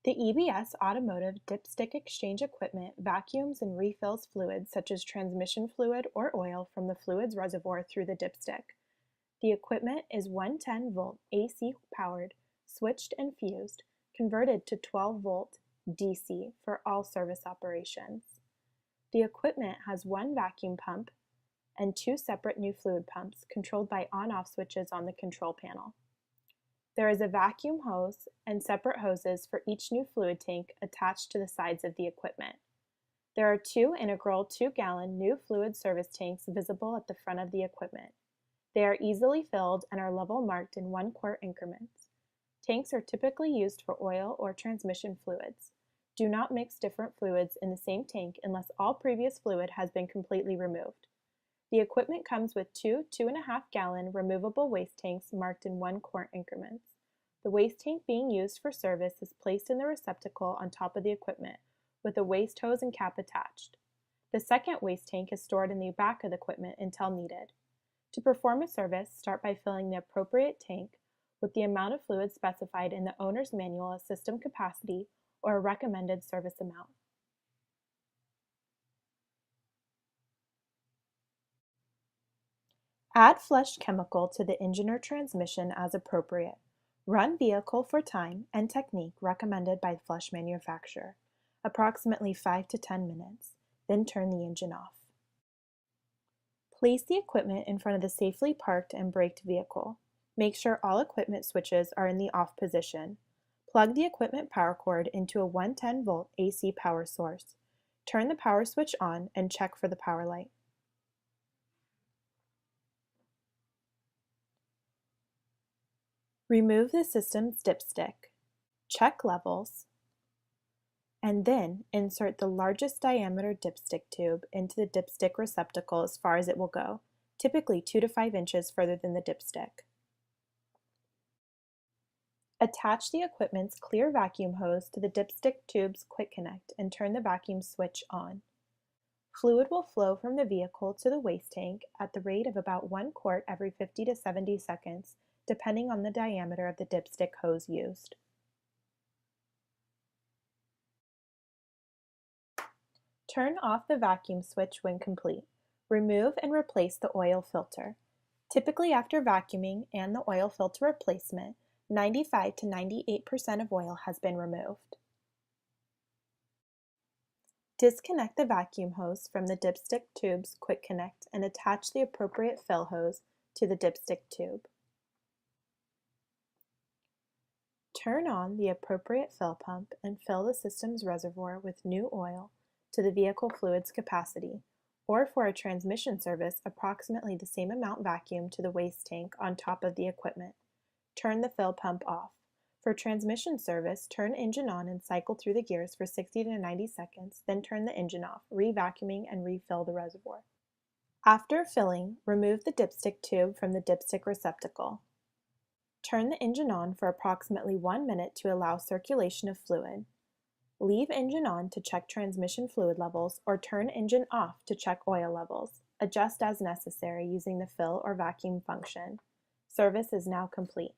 The EBS automotive dipstick exchange equipment vacuums and refills fluids such as transmission fluid or oil from the fluids reservoir through the dipstick. The equipment is 110-volt AC powered, switched and fused, converted to 12-volt DC for all service operations. The equipment has one vacuum pump and two separate new fluid pumps controlled by on-off switches on the control panel. There is a vacuum hose and separate hoses for each new fluid tank attached to the sides of the equipment. There are two integral 2-gallon new fluid service tanks visible at the front of the equipment. They are easily filled and are level marked in 1-quart increments. Tanks are typically used for oil or transmission fluids. Do not mix different fluids in the same tank unless all previous fluid has been completely removed. The equipment comes with two 2.5-gallon removable waste tanks marked in 1-quart increments. The waste tank being used for service is placed in the receptacle on top of the equipment with a waste hose and cap attached. The second waste tank is stored in the back of the equipment until needed. To perform a service, start by filling the appropriate tank with the amount of fluid specified in the owner's manual as system capacity or a recommended service amount. Add flushed chemical to the engine or transmission as appropriate. Run vehicle for time and technique recommended by the flush manufacturer, approximately 5 to 10 minutes, then turn the engine off. Place the equipment in front of the safely parked and braked vehicle. Make sure all equipment switches are in the off position. Plug the equipment power cord into a 110-volt AC power source. Turn the power switch on and check for the power light. Remove the system's dipstick, check levels, and then insert the largest diameter dipstick tube into the dipstick receptacle as far as it will go, typically 2 to 5 inches further than the dipstick. Attach the equipment's clear vacuum hose to the dipstick tube's quick connect and turn the vacuum switch on. Fluid will flow from the vehicle to the waste tank at the rate of about 1 quart every 50 to 70 seconds, depending on the diameter of the dipstick hose used. Turn off the vacuum switch when complete. Remove and replace the oil filter. Typically after vacuuming and the oil filter replacement, 95 to 98% of oil has been removed. Disconnect the vacuum hose from the dipstick tube's quick connect and attach the appropriate fill hose to the dipstick tube. Turn on the appropriate fill pump and fill the system's reservoir with new oil to the vehicle fluid's capacity, or for a transmission service, approximately the same amount vacuum to the waste tank on top of the equipment. Turn the fill pump off. For transmission service, turn engine on and cycle through the gears for 60 to 90 seconds, then turn the engine off, re-vacuuming and refill the reservoir. After filling, remove the dipstick tube from the dipstick receptacle. Turn the engine on for approximately 1 minute to allow circulation of fluid. Leave engine on to check transmission fluid levels or turn engine off to check oil levels. Adjust as necessary using the fill or vacuum function. Service is now complete.